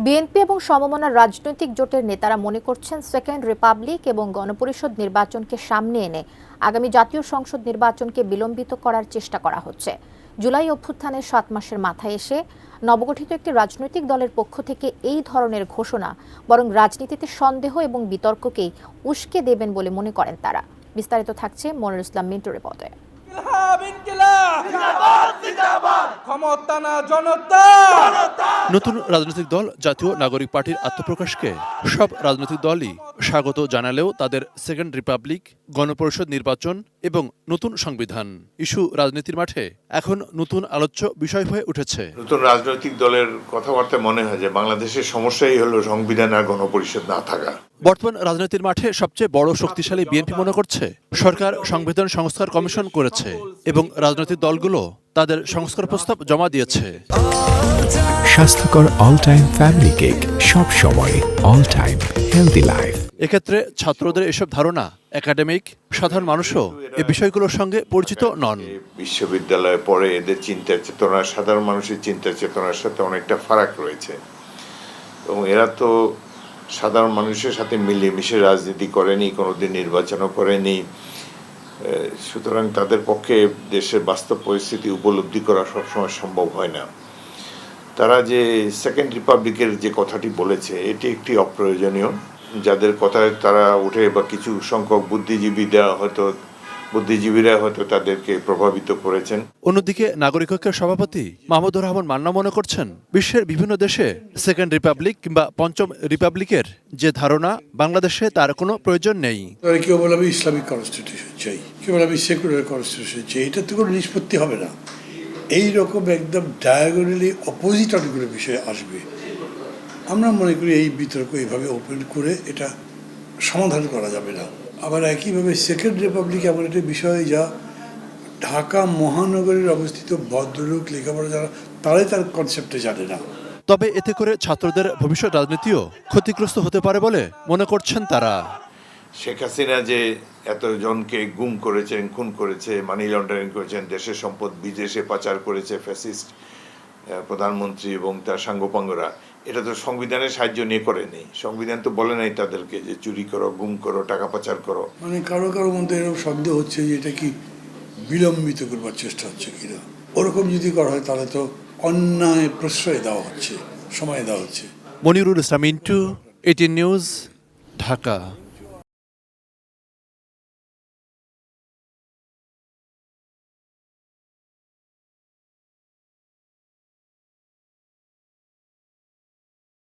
BNP এবং সমমনা রাজনৈতিক জোটের নেতারা মনে করছেন সেকেন্ড রিপাবলিক এবং গণপরিষদ নির্বাচনকে সামনে এনে আগামী জাতীয় সংসদ নির্বাচনকে বিলম্বিত করার চেষ্টা করা হচ্ছে। জুলাই অভ্যুত্থানের ৭ মাসের মাথায় এসে নবগঠিত একটি রাজনৈতিক দলের পক্ষ থেকে এই ধরনের ঘোষণা বরং রাজনীতিতে সন্দেহ এবং বিতর্ককেই উস্কে দেবেন বলে মনে করেন তারা। বিস্তারিত থাকছে মনিরুল ইসলাম মিন্টুর রিপোর্টে। নতুন রাজনৈতিক দল জাতীয় নাগরিক পার্টির আত্মপ্রকাশকে সব রাজনৈতিক দলই স্বাগত জানালেও তাদের সেকেন্ড রিপাবলিক, গণপরিষদ নির্বাচন এবং নতুন সংবিধান ইস্যু রাজনীতির মাঠে এখন নতুন আলোচ্য বিষয় হয়ে উঠেছে। নতুন রাজনৈতিক দলের কথাবার্তা মনে হয় যে বাংলাদেশের সমস্যাই হলো সংবিধান আর গণপরিষদ না থাকা। বর্তমান রাজনীতির মাঠে সবচেয়ে বড় শক্তিশালী বিএনপি মনে করছে সরকার সংবিধান সংস্কার কমিশন করেছে এবং রাজনৈতিক দলগুলো তাদের সংস্কার প্রস্তাব জমা দিয়েছে। স্বাস্থ্যকর অল টাইম ফ্যামিলি কেক, সব সময় অল টাইম হেলদি লাইফ। এক্ষেত্রে ছাত্রদের এসব ধারণা একাডেমিক সাধারণ মানুষও এই বিষয়গুলোর সঙ্গে পরিচিত নন। বিশ্ববিদ্যালয়ে পড়ে এদের চিন্তা চেতনা সাধারণ মানুষের চিন্তা চেতনার সাথে অনেকটা ফারাক রয়েছে এবং এরা তো সাধারণ মানুষের সাথে মিলেমিশে রাজনীতি করেনি, কোনোদিন নির্বাচনও করেনি। সুতরাং তাদের পক্ষে দেশের বাস্তব পরিস্থিতি উপলব্ধি করা সবসময় সম্ভব হয় না। তারা যে সেকেন্ড রিপাবলিকের যে কথাটি বলেছে এটি একটি অপ্রয়োজনীয়, যাদের কথায় তারা উঠে বা কিছু সংখ্যক বুদ্ধিজীবীরা হয়তো তাদেরকে প্রভাবিত করেছেন। অন্যদিকে নাগরিক ঐক্যের সভাপতি মাহমুদুর রহমান মান্না মনে করছেন বিশ্বের বিভিন্ন দেশে সেকেন্ড রিপাবলিক কিংবা পঞ্চম রিপাবলিকের যে ধারণা বাংলাদেশে তার কোনো প্রয়োজন নেই। কেউ বলে আমি ইসলামিক কনস্টিটিউশন চাই, কেউ বলে আমি সেকুলার কনস্টিটিউশন চাই, এটা তো কোনো নিষ্পত্তি হবে না। এইরকম একদম ডায়াগোনালি অপোজিট অনেকগুলো বিষয় আসবে। আমরা মনে করি এই বিতর্ক এইভাবে ওপেন করে এটা সমাধান করা যাবে না। আবার একইভাবে সেকেন্ড রিপাবলিক এমন একটা বিষয় যা ঢাকা মহানগরীর অবস্থিত ভদ্রলোক লেখাপড়া যারা তারাই তার কনসেপ্টে জানে না। তবে এতে করে ছাত্রদের ভবিষ্যৎ রাজনীতিও ক্ষতিগ্রস্ত হতে পারে বলে মনে করছেন তারা। শেখ হাসিনা যে এতজনকে গুম করেছেন, খুন করেছে, মানি লন্ডারিং করেছেন, দেশের সম্পদ বিদেশে পাচার করেছে ফ্যাসিস্ট প্রধানমন্ত্রী এবং তার সাঙ্গপাঙ্গরা, এটা তো সংবিধানের সাহায্য নিয়ে করেনি। সংবিধান তো বলে নাই তাদেরকে যে চুরি করো, গুম করো, টাকা পাচার করো। মানে কারো কারো মধ্যে এরকম সন্দেহ হচ্ছে যে এটা কি বিলম্বিত করবার চেষ্টা হচ্ছে কিনা। ওরকম যদি করা হয় তাহলে তো অন্যায় প্রশ্রয় দেওয়া হচ্ছে, সময় দেওয়া হচ্ছে। মনিরুল ইসলাম মিন্টু, 18 নিউজ, ঢাকা।